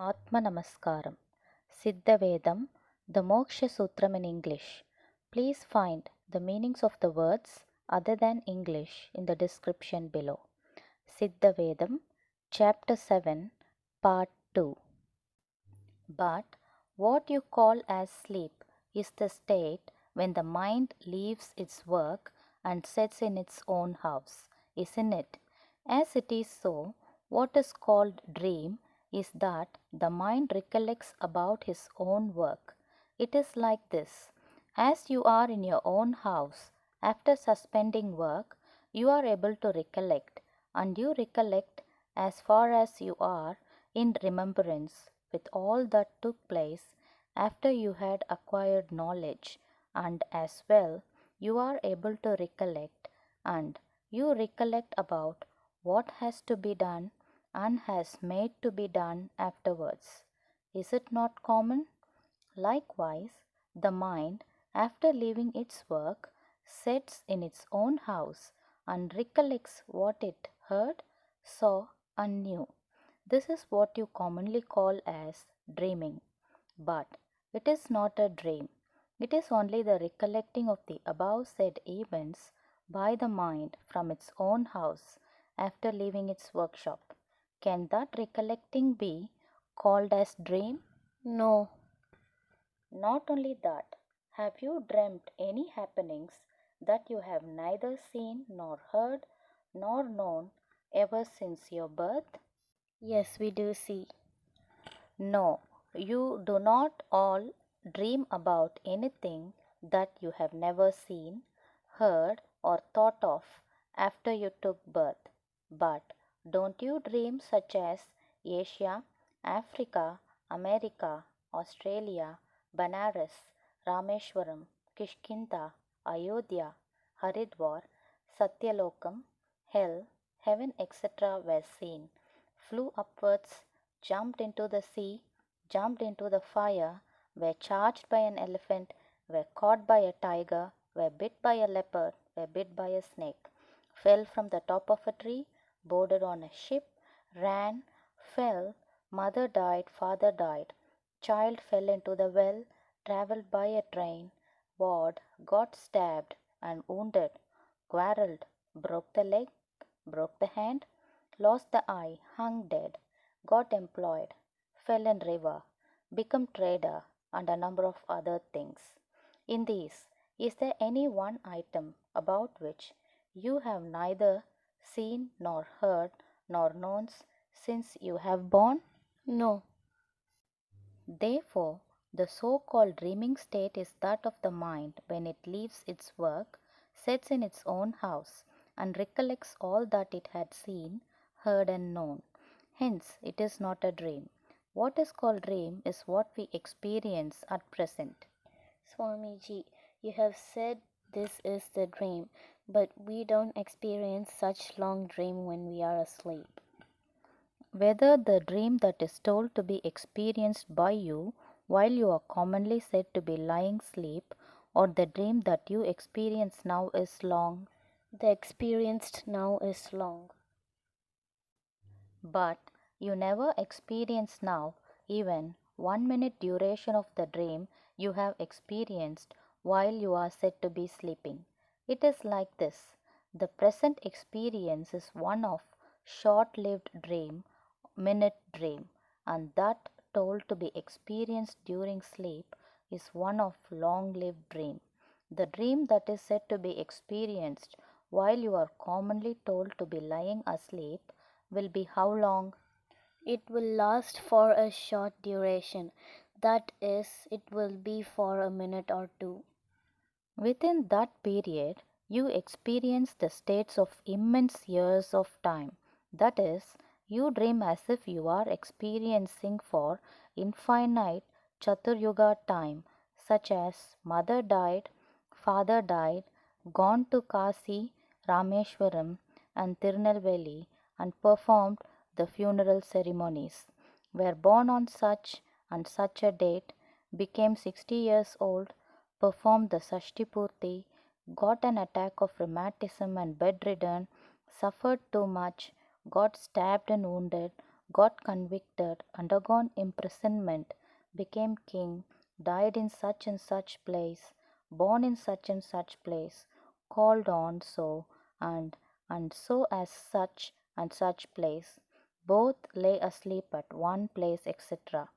Atma Namaskaram. Siddha Vedam, the Moksha Sutram in English. Please find the meanings of the words other than English in the description below. Siddha Vedam, Chapter 7, Part 2. But what you call as sleep is the state when the mind leaves its work and sets in its own house, isn't it? As it is so, what is called dream is that the mind recollects about his own work. It is like this: as you are in your own house, after suspending work, you are able to recollect, and you recollect as far as you are in remembrance with all that took place after you had acquired knowledge, and as well you are able to recollect, and you recollect about what has to be done and has made to be done afterwards. Is it not common? Likewise, the mind, after leaving its work, sits in its own house and recollects what it heard, saw, and knew. This is what you commonly call as dreaming. But it is not a dream. It is only the recollecting of the above said events by the mind from its own house after leaving its workshop. Can that recollecting be called as dream? No. Not only that, have you dreamt any happenings that you have neither seen nor heard nor known ever since your birth? Yes, we do see. No, you do not all dream about anything that you have never seen, heard, or thought of after you took birth. But don't you dream such as Asia, Africa, America, Australia, Banaras, Rameshwaram, Kishkinda, Ayodhya, Haridwar, Satyalokam, hell, heaven, etc. were seen, flew upwards, jumped into the sea, jumped into the fire, were charged by an elephant, were caught by a tiger, were bit by a leopard, were bit by a snake, fell from the top of a tree, boarded on a ship, ran, fell, mother died, father died, child fell into the well, travelled by a train, ward, got stabbed and wounded, quarrelled, broke the leg, broke the hand, lost the eye, hung dead, got employed, fell in river, become trader, and a number of other things. In these, is there any one item about which you have neither seen nor heard nor known since you have born? No. Therefore, the so-called dreaming state is that of the mind when it leaves its work, sits in its own house, and recollects all that it had seen, heard, and known. Hence, it is not a dream. What is called dream is what we experience at present. Swamiji, you have said this is the dream, but we don't experience such long dream when we are asleep. Whether the dream that is told to be experienced by you while you are commonly said to be lying asleep, or the dream that you experience now is long, The experienced now is long. but you never experience now even 1 minute duration of the dream you have experienced while you are said to be sleeping. It is like this: the present experience is one of short lived dream, minute dream, and that told to be experienced during sleep is one of long lived dream. The dream that is said to be experienced while you are commonly told to be lying asleep will be how long? It will last for a short duration. That is, it will be for a minute or two. Within that period, you experience the states of immense years of time. That is, you dream as if you are experiencing for infinite Chaturyuga time, such as mother died, father died, gone to Kasi, Rameshwaram, and Tirunelveli and performed the funeral ceremonies, were born on such and such a date, became 60 years old, performed the Shastipurti, got an attack of rheumatism and bedridden, suffered too much, got stabbed and wounded, got convicted, undergone imprisonment, became king, died in such and such place, born in such and such place, called on so and so as such and such place, both lay asleep at one place, etc.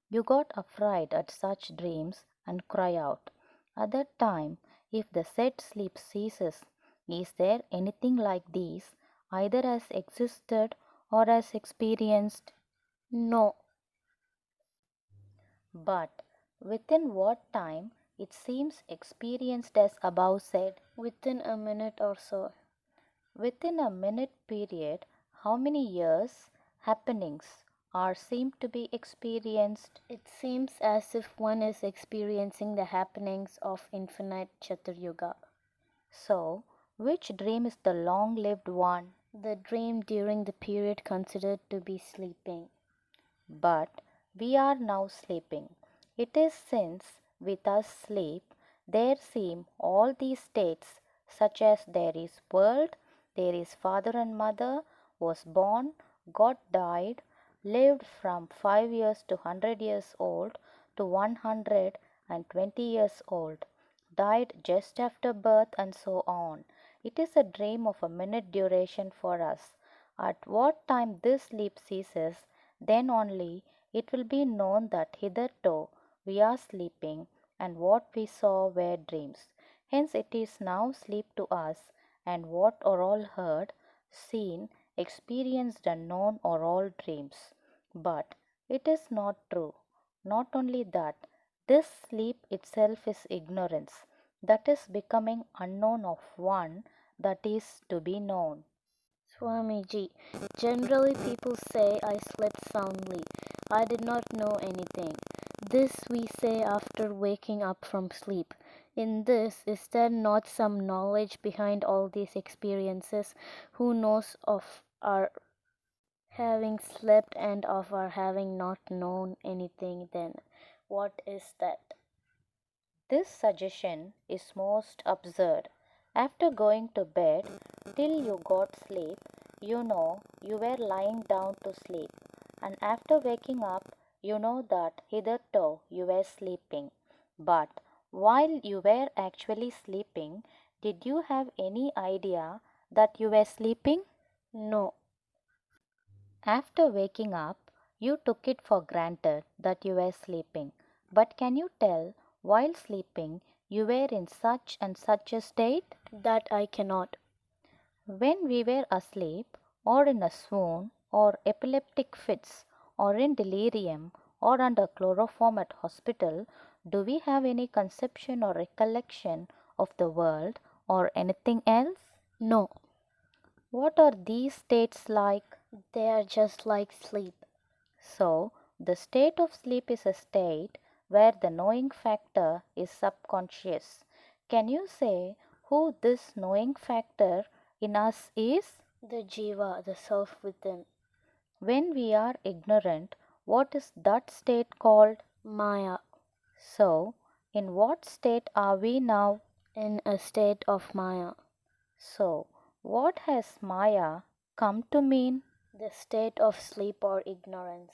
You got afraid at such dreams and cry out. At that time, if the said sleep ceases, is there anything like these, either as existed or as experienced? No. But within what time it seems experienced as above said? Within a minute or so. Within a minute period, how many years, happenings are seem to be experienced? It seems as if one is experiencing the happenings of infinite Chaturyuga. So, which dream is the long-lived one? The dream during the period considered to be sleeping. But we are now sleeping. It is since we thus sleep, there seem all these states, such as there is world, there is father and mother, was born, got died, lived from 5 years to 100 years old to 120 years old, died just after birth, and so on. It is a dream of a minute duration for us. At what time this sleep ceases, then only it will be known that hitherto we are sleeping, and what we saw were dreams. Hence it is now sleep to us, and what are all heard, seen, experienced, and known are all dreams. But it is not true. Not only that, this sleep itself is ignorance, that is becoming unknown of one that is to be known. Swamiji, generally people say I slept soundly. I did not know anything. This we say after waking up from sleep. In this, is there not some knowledge behind all these experiences? Who knows of our having slept and of our having not known anything then? What is that? This suggestion is most absurd. After going to bed till you got sleep, you know you were lying down to sleep, and after waking up, you know that hitherto you were sleeping. But while you were actually sleeping, did you have any idea that you were sleeping? No. After waking up, you took it for granted that you were sleeping. But can you tell, while sleeping, you were in such and such a state? That I cannot. When we were asleep, or in a swoon, or epileptic fits, or in delirium, or under chloroform at hospital, do we have any conception or recollection of the world or anything else? No. What are these states like? They are just like sleep. So, the state of sleep is a state where the knowing factor is subconscious. Can you say who this knowing factor in us is? The Jeeva, the self within. When we are ignorant, what is that state called? Maya. So, in what state are we now? In a state of Maya. So, what has Maya come to mean? The state of sleep or ignorance.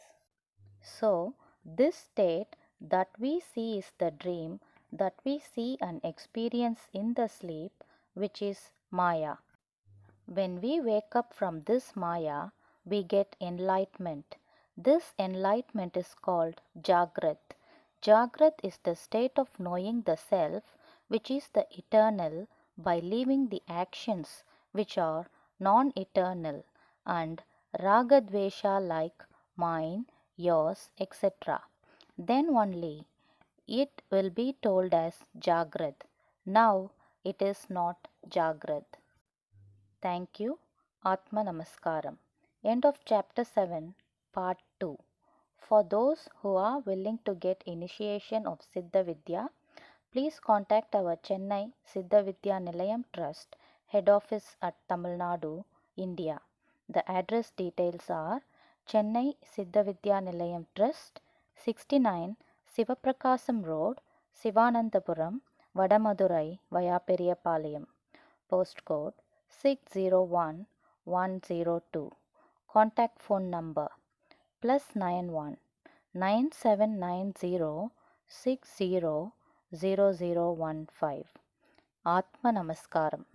So, this state that we see is the dream that we see and experience in the sleep, which is Maya. When we wake up from this Maya, we get enlightenment. This enlightenment is called Jagrat. Jagrat is the state of knowing the self, which is the eternal, by leaving the actions which are non eternal, and Raga-Dwesha like mine, yours, etc. Then only it will be told as Jagrat. Now it is not Jagrat. Thank you. Atma Namaskaram. End of chapter 7, part 2. For those who are willing to get initiation of Siddha Vidya, please contact our Chennai Siddha Vidya Nilayam Trust, head office at Tamil Nadu, India. The address details are Chennai Siddha Vidya Nilayam Trust, 69 Sivaprakasam Road, Sivanandapuram, Vadamadurai, via Periyapalayam. Postcode 601102. Contact phone number +91 9790 600015. Atma Namaskaram.